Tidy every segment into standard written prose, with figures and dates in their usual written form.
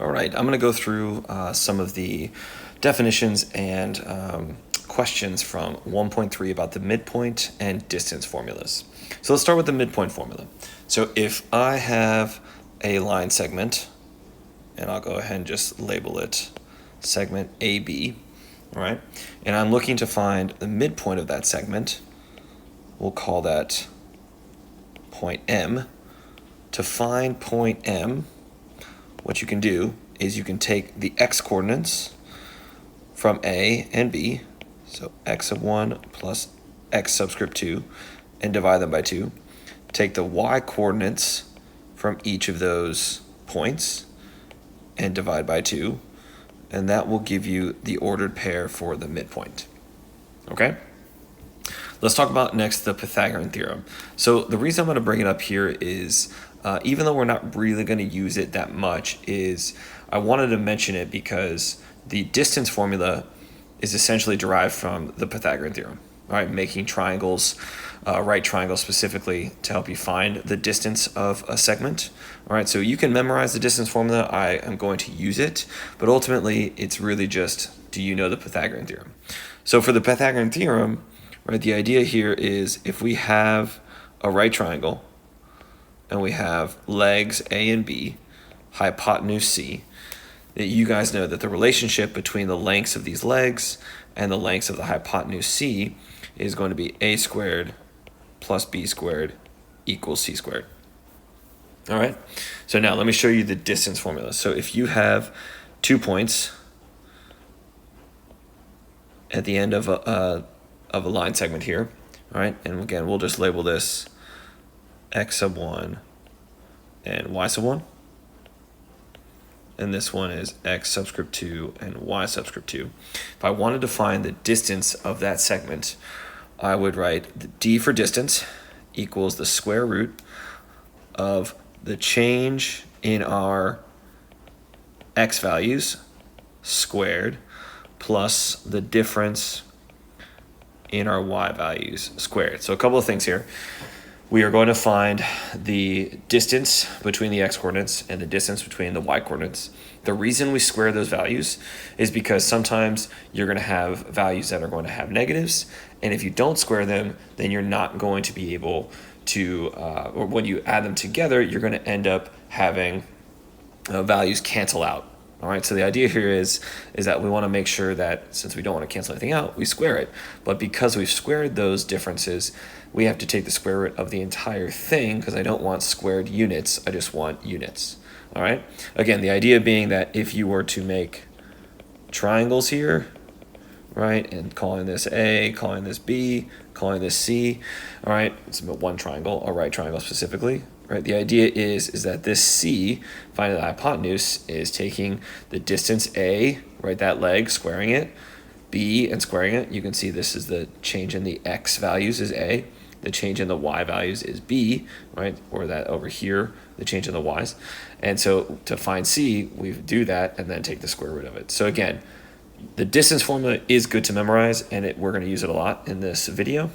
All right, I'm going to go through some of the definitions and questions from 1.3 about the midpoint and distance formulas. So let's start with the midpoint formula. So if I have a line segment, and I'll go ahead and just label it segment AB, all right? And I'm looking to find the midpoint of that segment. We'll call that point M. To find point M, what you can do is you can take the x coordinates from A and B, so x sub 1 plus x subscript 2, and divide them by 2. Take the y coordinates from each of those points and divide by 2, and that will give you the ordered pair for the midpoint. Okay? Let's talk about next the Pythagorean theorem. So the reason I'm going to bring it up here is even though we're not really going to use it that much, is I wanted to mention it because the distance formula is essentially derived from the Pythagorean theorem. All right, making triangles, right triangles specifically to help you find the distance of a segment. All right, so you can memorize the distance formula. I am going to use it, but ultimately it's really just, do you know the Pythagorean theorem? So for the Pythagorean theorem, right, the idea here is if we have a right triangle and we have legs A and B, hypotenuse C, that you guys know that the relationship between the lengths of these legs and the lengths of the hypotenuse C is going to be A squared plus B squared equals C squared. All right, so now let me show you the distance formula. So if you have 2 points at the end of a line segment here, all right, and again, we'll just label this x sub 1 and y sub 1. And this one is x subscript 2 and y subscript 2. If I wanted to find the distance of that segment, I would write the d for distance equals the square root of the change in our x values squared plus the difference in our y values squared. So a couple of things here. We are going to find the distance between the x coordinates and the distance between the y coordinates. The reason we square those values is because sometimes you're going to have values that are going to have negatives, and if you don't square them, then you're not going to be able to, or when you add them together, you're going to end up having values cancel out. All right, so the idea here is that we want to make sure that since we don't want to cancel anything out, we square it. But because we've squared those differences, we have to take the square root of the entire thing because I don't want squared units, I just want units. All right, again, the idea being that if you were to make triangles here, right, and calling this A, calling this B, calling this C, all right, it's one triangle, a right triangle specifically. Right, the idea is that this C, finding the hypotenuse, is taking the distance A, right, that leg, squaring it, B, and squaring it. You can see this is the change in the x values is A, the change in the y values is B, right, or that over here, the change in the y's. And so to find C, we do that and then take the square root of it. So again, the distance formula is good to memorize, and we're going to use it a lot in this video,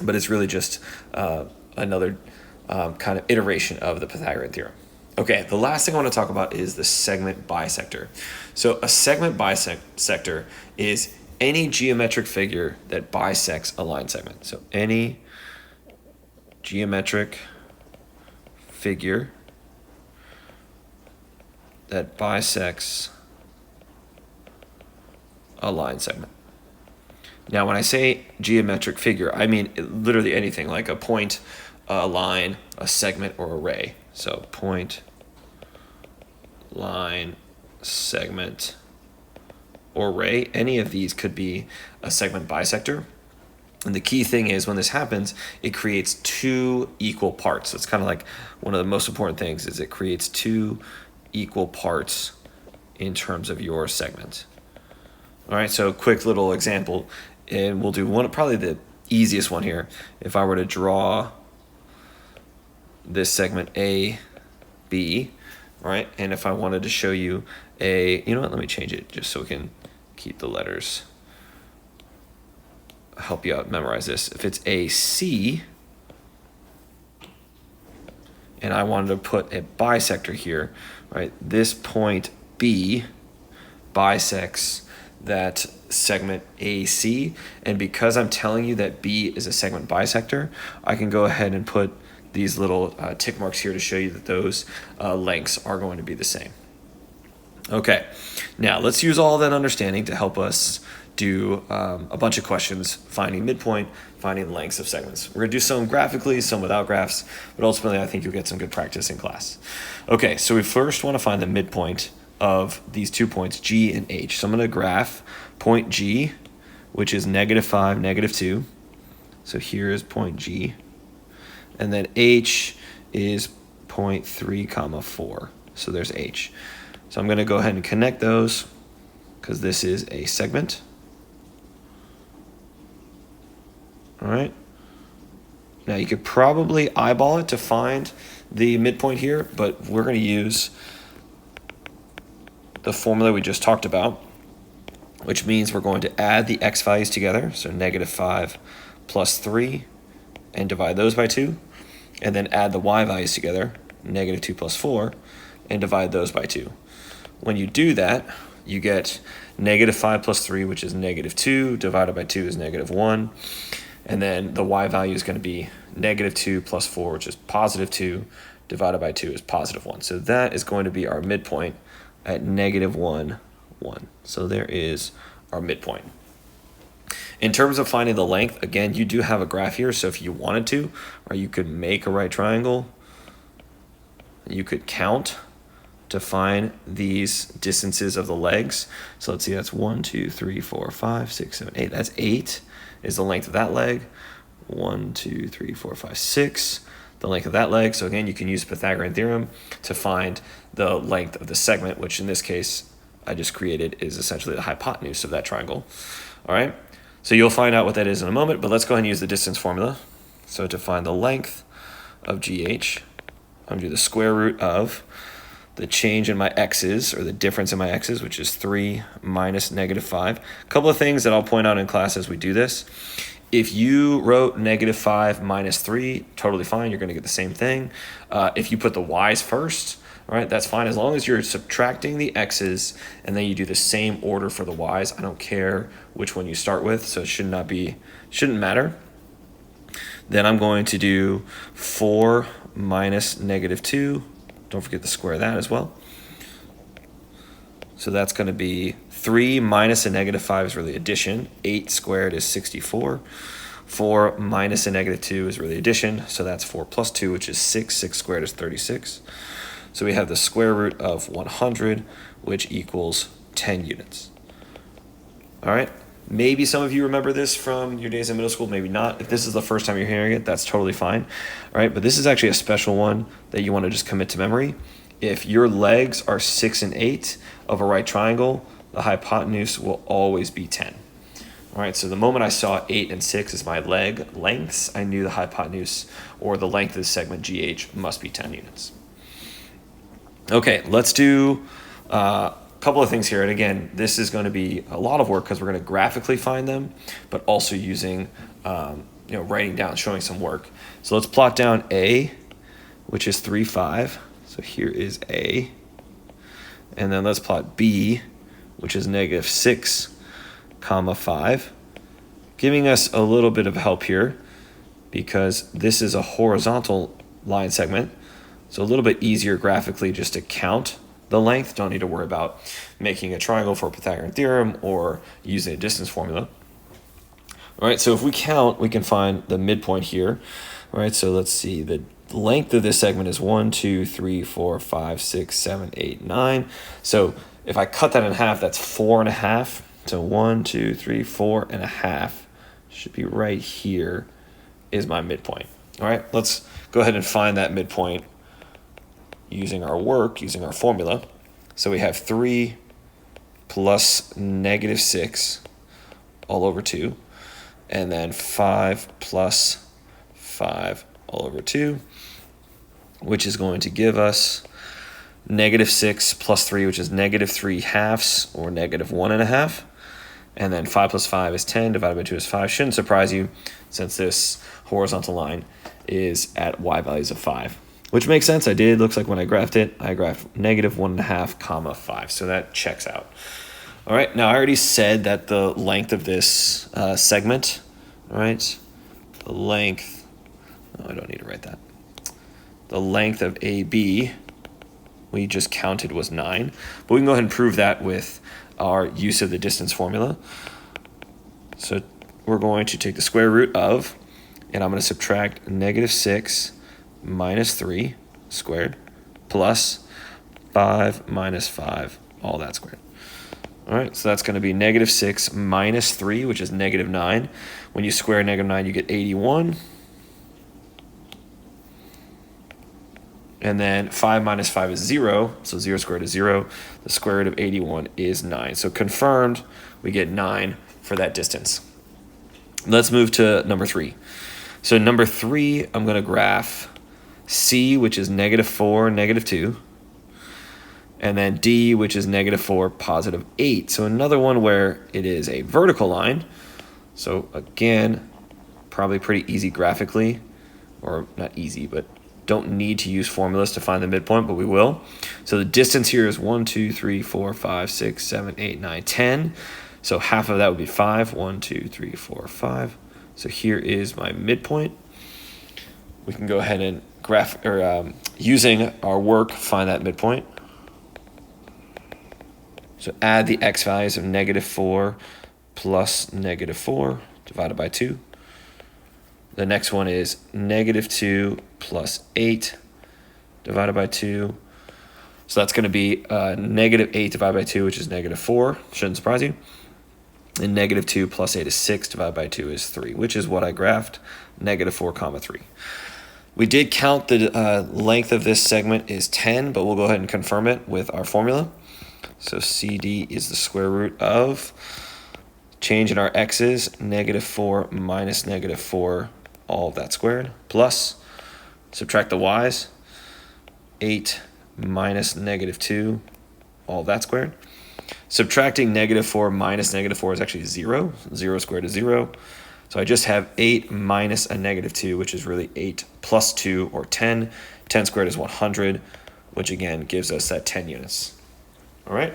but it's really just another kind of iteration of the Pythagorean theorem. Okay, the last thing I want to talk about is the segment bisector. So a segment bisector is any geometric figure that bisects a line segment. So any geometric figure that bisects a line segment. Now, when I say geometric figure, I mean literally anything, like a point, a line, a segment, or a ray. So point, line, segment, or ray. Any of these could be a segment bisector. And the key thing is when this happens, it creates two equal parts. So it's kind of like one of the most important things is it creates two equal parts in terms of your segment. All right, so quick little example, and we'll do one, probably the easiest one here. If I were to draw this segment A, B, right? And if I wanted to show you you know what, let me change it just so we can keep the letters, help you out memorize this. If it's AC, and I wanted to put a bisector here, right? This point B bisects that segment AC, and because I'm telling you that B is a segment bisector, I can go ahead and put these little tick marks here to show you that those lengths are going to be the same. Okay, now let's use all that understanding to help us do a bunch of questions, finding midpoint, finding the lengths of segments. We're gonna do some graphically, some without graphs, but ultimately I think you'll get some good practice in class. Okay, so we first wanna find the midpoint of these 2 points, G and H. So I'm gonna graph point G, which is -5, -2. So here is point G. And then H is 0.3, 4. So there's H. So I'm gonna go ahead and connect those because this is a segment. All right. Now you could probably eyeball it to find the midpoint here, but we're going to use the formula we just talked about, which means we're going to add the x values together. So -5 plus 3 and divide those by 2, and then add the y values together, -2 plus 4, and divide those by 2. When you do that, you get -5 plus 3, which is -2, divided by 2 is -1. And then the y value is going to be -2 plus 4, which is +2, divided by 2 is +1. So that is going to be our midpoint at -1, 1. So there is our midpoint. In terms of finding the length, again, you do have a graph here. So if you wanted to, or you could make a right triangle, you could count to find these distances of the legs. So let's see, that's 1, 2, 3, 4, 5, 6, 7, 8. That's 8 is the length of that leg. 1, 2, 3, 4, 5, 6, the length of that leg. So again, you can use Pythagorean theorem to find the length of the segment, which in this case I just created is essentially the hypotenuse of that triangle. All right, so you'll find out what that is in a moment, but let's go ahead and use the distance formula. So to find the length of GH, I'm going to do the square root of the change in my x's, or the difference in my x's, which is 3 minus -5. A couple of things that I'll point out in class as we do this. If you wrote -5 minus 3, totally fine. You're going to get the same thing. If you put the y's first, all right, that's fine. As long as you're subtracting the x's and then you do the same order for the y's. I don't care which one you start with, so it shouldn't matter. Then I'm going to do 4 minus -2. Don't forget to square that as well. So that's going to be 3 minus a -5 is really addition. 8 squared is 64. 4 minus a -2 is really addition. So that's 4 plus 2, which is 6. 6 squared is 36. So we have the square root of 100, which equals 10 units. All right. Maybe some of you remember this from your days in middle school, maybe not. If this is the first time you're hearing it, that's totally fine. All right, but this is actually a special one that you want to just commit to memory. If your legs are 6 and 8 of a right triangle, the hypotenuse will always be 10. All right, so the moment I saw 8 and 6 as my leg lengths, I knew the hypotenuse, or the length of the segment GH, must be 10 units. Okay, let's do couple of things here, and again, this is going to be a lot of work because we're going to graphically find them, but also using writing down, showing some work. So let's plot down A, which is 3, 5. So here is A, and then let's plot B, which is -6, 5, giving us a little bit of help here because this is a horizontal line segment, so a little bit easier graphically just to count the length. Don't need to worry about making a triangle for Pythagorean theorem or using a distance formula. All right, so if we count, we can find the midpoint here. All right, so let's see. The length of this segment is 1, 2, 3, 4, 5, 6, 7, 8, 9. So if I cut that in half, that's 4.5. So 1, 2, 3, 4.5 should be right here is my midpoint. All right, let's go ahead and find that midpoint using our work, using our formula. So we have 3 plus -6 all over 2, and then 5 plus 5 all over 2, which is going to give us -6 plus 3, which is -3 halves, or -1.5. And then 5 plus 5 is 10, divided by 2 is 5. Shouldn't surprise you since this horizontal line is at y values of 5. which makes sense. I did. Looks like when I graphed it, I graphed -1.5, comma 5. So that checks out. All right, now I already said that the length of this segment, all right, the length, oh, I don't need to write that. The length of AB, we just counted, was 9. But we can go ahead and prove that with our use of the distance formula. So we're going to take the square root of, and I'm going to subtract -6 minus 3 squared plus 5 minus 5, all that squared. All right, so that's going to be -6 minus 3, which is -9. When you square -9, you get 81. And then 5 minus 5 is 0, so 0 squared is 0. The square root of 81 is 9. So confirmed, we get 9 for that distance. Let's move to number 3. So number 3, I'm going to graph C, which is -4, -2. And then D, which is -4, +8. So another one where it is a vertical line. So again, probably pretty easy graphically, or not easy, but don't need to use formulas to find the midpoint, but we will. So the distance here is 1, 2, 3, 4, 5, 6, 7, 8, 9, 10. So half of that would be 5. 1, 2, 3, 4, 5. So here is my midpoint. We can go ahead and graph, or using our work, find that midpoint. So add the x values of -4 plus -4 divided by 2. The next one is -2 plus 8 divided by 2. So that's going to be -8 divided by 2, which is -4. Shouldn't surprise you. And -2 plus 8 is 6 divided by 2 is 3, which is what I graphed, -4, comma 3. We did count the length of this segment is 10, but we'll go ahead and confirm it with our formula. So CD is the square root of, change in our x's, -4 minus -4, all of that squared, plus, subtract the y's, 8 minus -2, all of that squared. Subtracting -4 minus -4 is actually 0. 0 squared is 0. So I just have 8 minus a -2, which is really 8 plus 2, or 10. 10 squared is 100, which again gives us that 10 units. All right.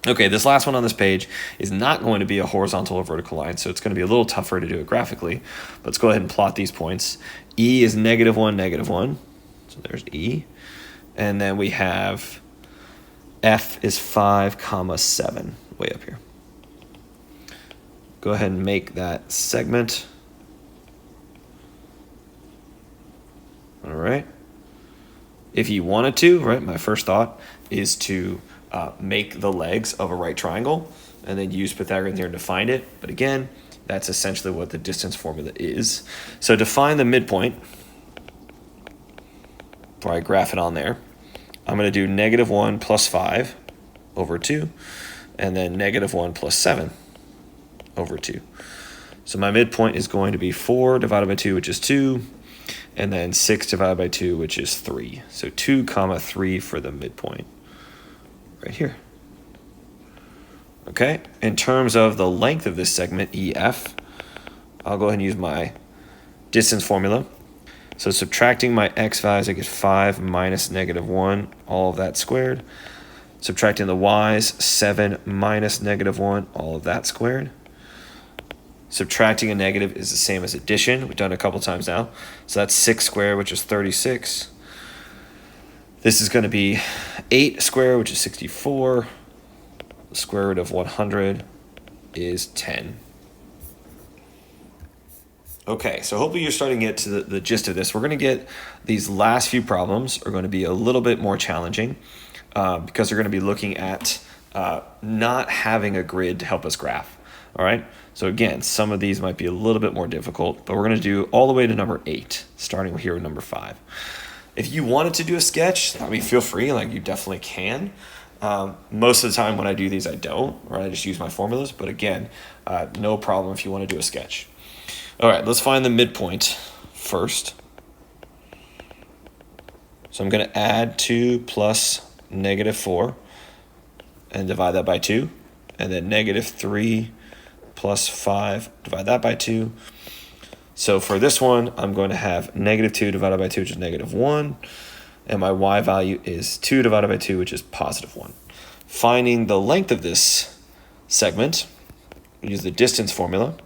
Okay, this last one on this page is not going to be a horizontal or vertical line, so it's going to be a little tougher to do it graphically. Let's go ahead and plot these points. E is -1, -1. So there's E. And then we have F is 5, comma 7, way up here. Go ahead and make that segment. All right. If you wanted to, right, my first thought is to make the legs of a right triangle and then use Pythagorean theorem to find it. But again, that's essentially what the distance formula is. So to find the midpoint, before I graph it on there, I'm going to do -1 plus 5 over 2, and then -1 plus 7 over 2. So my midpoint is going to be 4 divided by 2, which is 2, and then 6 divided by 2, which is 3. So 2, comma 3 for the midpoint right here. Okay, in terms of the length of this segment, EF, I'll go ahead and use my distance formula. So subtracting my x values, I get 5 minus -1, all of that squared. Subtracting the y's, 7 minus -1, all of that squared. Subtracting a negative is the same as addition. We've done it a couple times now. So that's 6 squared, which is 36. This is going to be 8 squared, which is 64. The square root of 100 is 10. Okay, so hopefully you're starting to get to the gist of this. We're going to get these last few problems are going to be a little bit more challenging because they're going to be looking at not having a grid to help us graph. All right, so again, some of these might be a little bit more difficult, but we're going to do all the way to number 8, starting here with number 5. If you wanted to do a sketch, I mean, feel free, like you definitely can. Most of the time when I do these, I don't, or I just use my formulas. But again, no problem if you want to do a sketch. All right, let's find the midpoint first. So I'm going to add 2 plus -4 and divide that by 2. And then -3 plus 5, divide that by 2. So for this one, I'm going to have -2 divided by 2, which is -1. and my y value is 2 divided by 2, which is positive 1. Finding the length of this segment, use the distance formula.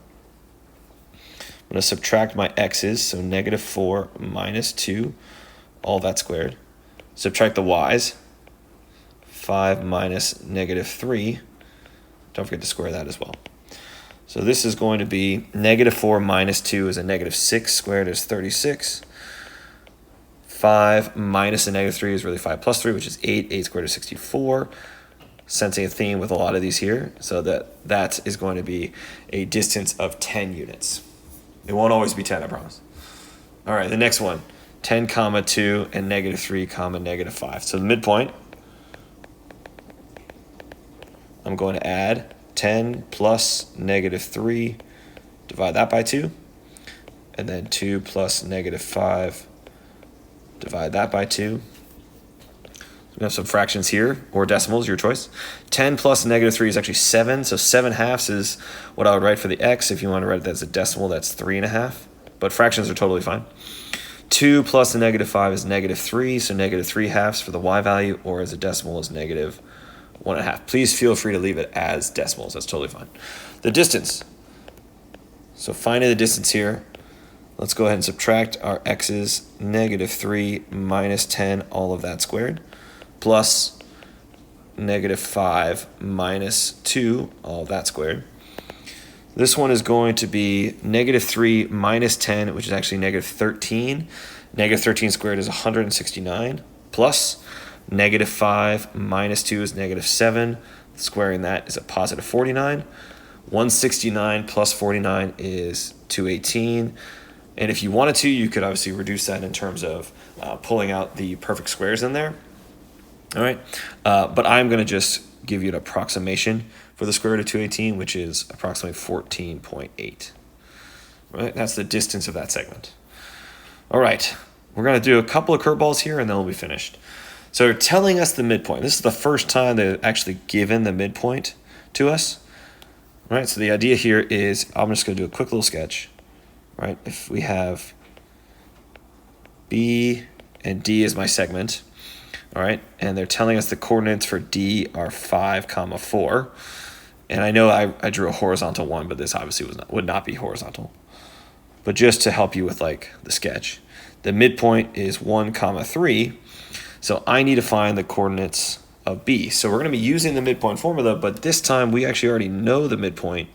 I'm going to subtract my x's, so negative 4 minus 2, all that squared. Subtract the y's, 5 minus negative 3. Don't forget to square that as well. So this is going to be negative 4 minus 2 is a negative 6 squared is 36. 5 minus a negative 3 is really 5 plus 3, which is 8. 8 squared is 64. Sensing a theme with a lot of these here. So that is going to be a distance of 10 units. It won't always be 10, I promise. All right, the next one, 10 comma 2 and negative 3 comma negative 5. So the midpoint, I'm going to add 10 plus negative 3, divide that by 2, and then 2 plus negative 5, divide that by 2. We have some fractions here, or decimals, your choice. 10 plus negative 3 is actually 7, so 7 halves is what I would write for the x. If you want to write it as a decimal, that's 3.5, but fractions are totally fine. 2 plus a negative 5 is negative 3, so negative 3 halves for the y value, or as a decimal is negative 1.5. Please feel free to leave it as decimals, that's totally fine. The distance. So finding the distance here, let's go ahead and subtract our x's, negative 3 minus 10, all of that squared, plus negative 5 minus 2, all of that squared. This one is going to be negative 3 minus 10, which is actually negative 13. Negative 13 squared is 169, plus negative 5 minus 2 is negative 7. Squaring that is a positive 49. 169 plus 49 is 218. And if you wanted to, you could obviously reduce that in terms of pulling out the perfect squares in there. All right, but I'm going to just give you an approximation for the square root of 218, which is approximately 14.8. Right, that's the distance of that segment. All right, we're going to do a couple of curveballs here, and then we'll be finished. So they're telling us the midpoint. This is the first time they've actually given the midpoint to us. All right, so the idea here is I'm just going to do a quick little sketch. Right, if we have B and D is my segment. All right, and they're telling us the coordinates for D are 5, 4. And I know I drew a horizontal one, but this obviously would not be horizontal. But just to help you with like the sketch, the midpoint is 1, 3. So I need to find the coordinates of B. So we're going to be using the midpoint formula, but this time we actually already know the midpoint.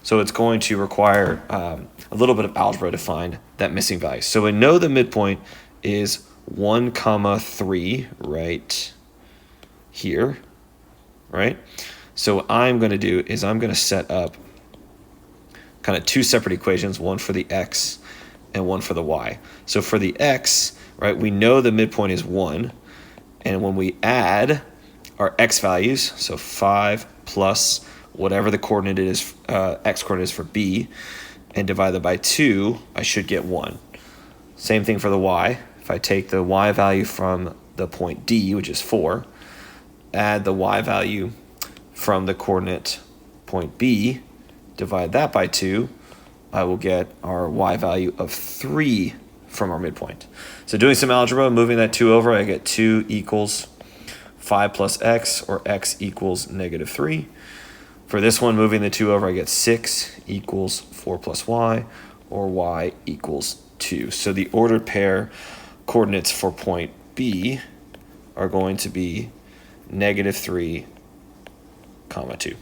So it's going to require a little bit of algebra to find that missing value. So we know the midpoint is 1, 3 right here, right? So what I'm going to do is I'm going to set up kind of two separate equations, one for the x and one for the y. So for the x, right, we know the midpoint is 1, and when we add our x values, so 5 plus whatever the coordinate is, x coordinate is for b, and divide that by 2, I should get 1. Same thing for the y. If I take the y value from the point D, which is 4, add the y value from the coordinate point B, divide that by 2, I will get our y value of 3 from our midpoint. So doing some algebra, moving that 2 over, I get 2 equals 5 plus x, or x equals negative 3. For this one, moving the 2 over, I get 6 equals 4 plus y, or y equals 2. So the ordered pair coordinates for point B are going to be negative 3, 2.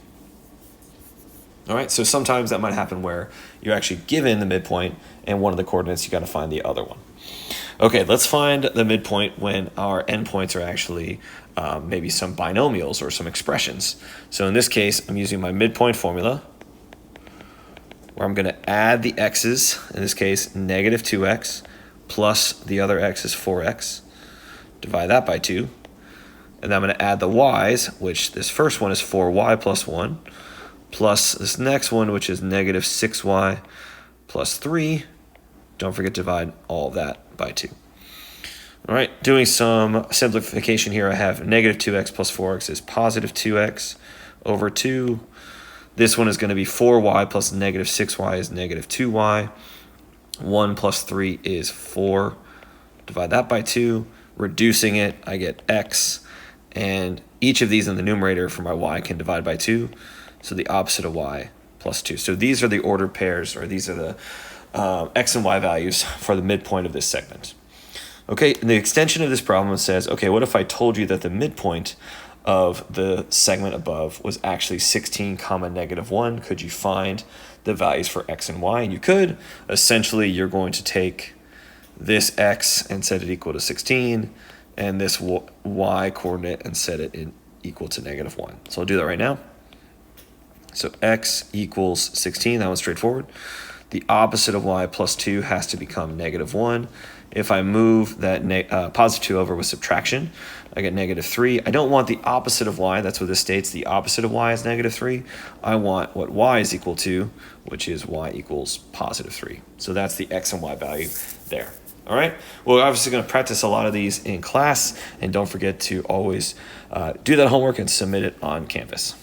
All right, so sometimes that might happen where you're actually given the midpoint and one of the coordinates, you got to find the other one. Okay, let's find the midpoint when our endpoints are actually maybe some binomials or some expressions. So in this case, I'm using my midpoint formula, where I'm going to add the x's, in this case, negative 2x, plus the other x is 4x, divide that by 2, and then I'm going to add the y's, which this first one is 4y plus 1, plus this next one, which is negative 6y plus 3. Don't forget to divide all of that by 2. All right, doing some simplification here, I have negative 2x plus 4x is positive 2x over 2. This one is going to be 4y plus negative 6y is negative 2y. 1 plus 3 is 4 divide that by 2, reducing it, I get x, and each of these in the numerator for my y can divide by 2, so the opposite of y plus 2. So these are the ordered pairs, or these are the x and y values for the midpoint of this segment. Okay, and the extension of this problem says, okay, what if I told you that the midpoint of the segment above was actually 16 comma -1? Could you find the values for x and y? And you could. Essentially, you're going to take this x and set it equal to 16, and this y coordinate and set it in equal to -1. So I'll do that right now. So x equals 16, that one's straightforward. The opposite of y plus 2 has to become -1. If I move that positive 2 over with subtraction, I get -3. I don't want the opposite of y. That's what this states. The opposite of y is -3. I want what y is equal to, which is y equals +3. So that's the x and y value there. All right. Well, we're obviously going to practice a lot of these in class, and don't forget to always do that homework and submit it on Canvas.